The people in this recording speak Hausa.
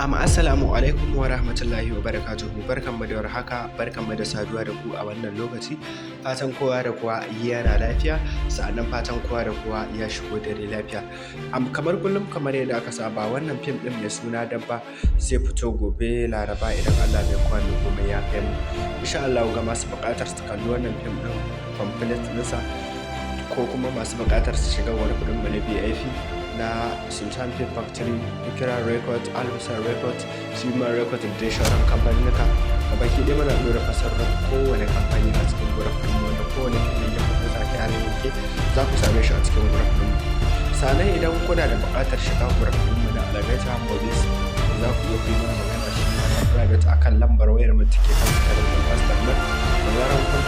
Assalamu alaikum wa rahmatullahi wa barakatuhu. Barkanmu da warhaka, barkanmu da saduwa da ku a wannan lokaci. Fatan kowa da kowa yana lafiya, sa'annan fatan kowa da kowa ya shigo dare lafiya. Kamar kullum kamar yadda aka saba, wannan fim ɗin mai suna Dabba zai fito gobe Laraba idan Allah mai kowa mai komai ya kai mu. Insha Allah ga masu buƙatar su kalli wannan fim ɗin complete ɗinsa ko kuma masu buƙatar su shiga wani kuɗin mu na VIP na Sultan Film Factory, Ikra Record, Al-Hussein Record, Sima Record da sauran kamfanuka. Gabaki ɗaya muna ɗora fasarar kowane kamfani a cikin gurin ɗinmu, wanda kowane filin ya fito za ka yi za ku same shi a cikin gurin ɗinmu. Sannan idan kuna da buƙatar shiga gurin ɗinmu na Alagaita Movies, za ku iya yi mana magana shi ma na private akan lambar wayar mu take kan screen ɗin Master nan. Da zarar kun